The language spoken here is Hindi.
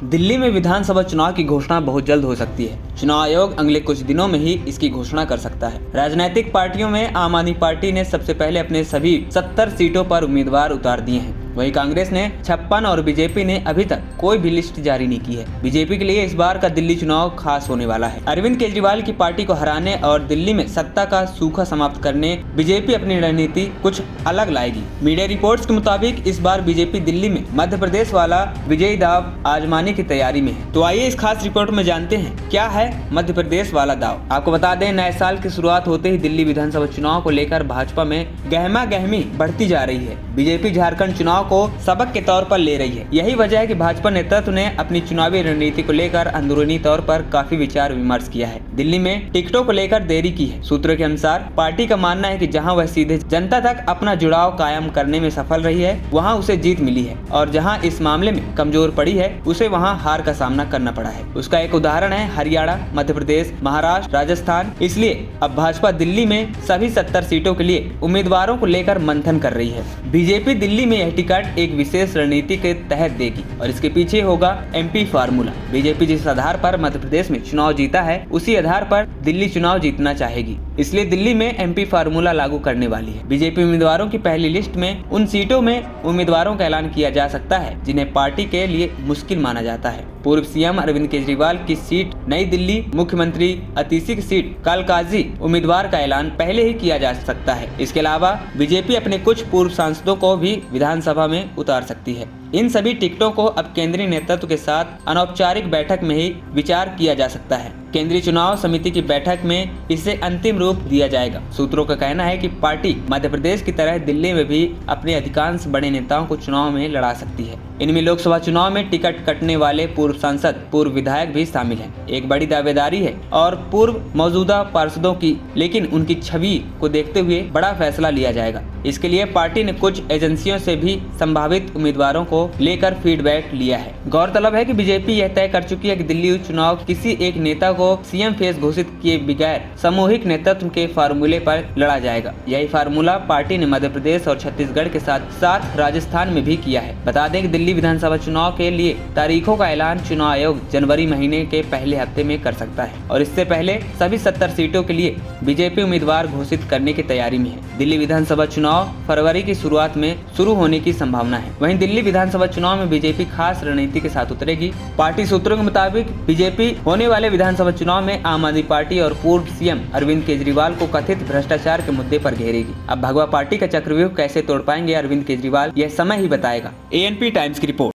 दिल्ली में विधानसभा चुनाव की घोषणा बहुत जल्द हो सकती है। चुनाव आयोग अगले कुछ दिनों में ही इसकी घोषणा कर सकता है। राजनीतिक पार्टियों में आम आदमी पार्टी ने सबसे पहले अपने सभी 70 सीटों पर उम्मीदवार उतार दिए हैं। वहीं कांग्रेस ने 56 और बीजेपी ने अभी तक कोई भी लिस्ट जारी नहीं की है। बीजेपी के लिए इस बार का दिल्ली चुनाव खास होने वाला है। अरविंद केजरीवाल की पार्टी को हराने और दिल्ली में सत्ता का सूखा समाप्त करने बीजेपी अपनी रणनीति कुछ अलग लाएगी। मीडिया रिपोर्ट्स के मुताबिक इस बार बीजेपी दिल्ली में मध्य प्रदेश वाला विजयी दाव आजमाने की तैयारी में है। तो आइए इस खास रिपोर्ट में जानते हैं क्या है मध्य प्रदेश वाला दाव। आपको बता दें, नए साल की शुरुआत होते ही दिल्ली विधानसभा चुनाव को लेकर भाजपा में गहमा गहमी बढ़ती जा रही है। बीजेपी झारखंड चुनाव को सबक के तौर पर ले रही है। यही वजह है कि भाजपा नेतृत्व ने अपनी चुनावी रणनीति को लेकर अंदरूनी तौर पर काफी विचार विमर्श किया है। दिल्ली में टिकटों को लेकर देरी की है। सूत्रों के अनुसार पार्टी का मानना है कि जहां वह सीधे जनता तक अपना जुड़ाव कायम करने में सफल रही है, वहां उसे जीत मिली है, और जहां इस मामले में कमजोर पड़ी है, उसे वहां हार का सामना करना पड़ा है। उसका एक उदाहरण है हरियाणा, मध्य प्रदेश, महाराष्ट्र, राजस्थान। इसलिए अब भाजपा दिल्ली में सभी 70 सीटों के लिए उम्मीदवारों को लेकर मंथन कर रही है। बीजेपी दिल्ली में यह टिकट एक विशेष रणनीति के तहत देगी और इसके पीछे होगा एमपी फार्मूला। बीजेपी जिस आधार पर मध्य प्रदेश में चुनाव जीता है, उसी आधार पर दिल्ली चुनाव जीतना चाहेगी। इसलिए दिल्ली में एमपी फार्मूला लागू करने वाली है। बीजेपी उम्मीदवारों की पहली लिस्ट में उन सीटों में उम्मीदवारों का ऐलान किया जा सकता है जिन्हें पार्टी के लिए मुश्किल माना जाता है। पूर्व सीएम अरविंद केजरीवाल की सीट नई दिल्ली, मुख्यमंत्री अतीसी की सीट कालकाजी उम्मीदवार का ऐलान पहले ही किया जा सकता है। इसके अलावा बीजेपी अपने कुछ पूर्व सांसदों को भी विधानसभा में उतार सकती है। इन सभी टिकटों को अब केंद्रीय नेतृत्व के साथ अनौपचारिक बैठक में ही विचार किया जा सकता है। केंद्रीय चुनाव समिति की बैठक में इसे अंतिम रूप दिया जाएगा। सूत्रों का कहना है कि पार्टी मध्य प्रदेश की तरह दिल्ली में भी अपने अधिकांश बड़े नेताओं को चुनाव में लड़ा सकती है। इनमें लोकसभा चुनाव में टिकट कटने वाले पूर्व सांसद, पूर्व विधायक भी शामिल हैं। एक बड़ी दावेदारी है और पूर्व मौजूदा पार्षदों की, लेकिन उनकी छवि को देखते हुए बड़ा फैसला लिया जाएगा। इसके लिए पार्टी ने कुछ एजेंसियों से भी संभावित उम्मीदवारों को लेकर फीडबैक लिया है। गौरतलब है कि बीजेपी यह तय कर चुकी है कि दिल्ली चुनाव किसी एक नेता को सीएम फेस घोषित किए बगैर सामूहिक नेतृत्व के फार्मूले पर लड़ा जाएगा। यही फार्मूला पार्टी ने मध्य प्रदेश और छत्तीसगढ़ के साथ राजस्थान में भी किया है। बता दें कि दिल्ली विधानसभा चुनाव के लिए तारीखों का ऐलान चुनाव आयोग जनवरी महीने के पहले हफ्ते में कर सकता है और इससे पहले सभी 70 सीटों के लिए बीजेपी उम्मीदवार घोषित करने की तैयारी में है। दिल्ली विधानसभा चुनाव फरवरी की शुरुआत में शुरू होने की संभावना है। वहीं दिल्ली विधानसभा चुनाव में बीजेपी खास रणनीति के साथ उतरेगी। पार्टी सूत्रों के मुताबिक बीजेपी होने वाले विधानसभा चुनाव में आम आदमी पार्टी और पूर्व सीएम अरविंद केजरीवाल को कथित भ्रष्टाचार के मुद्दे पर घेरेगी। अब भगवा पार्टी का चक्रव्यूह कैसे तोड़ पाएंगे अरविंद केजरीवाल, यह समय ही बताएगा। एएनपी टाइम्स की रिपोर्ट।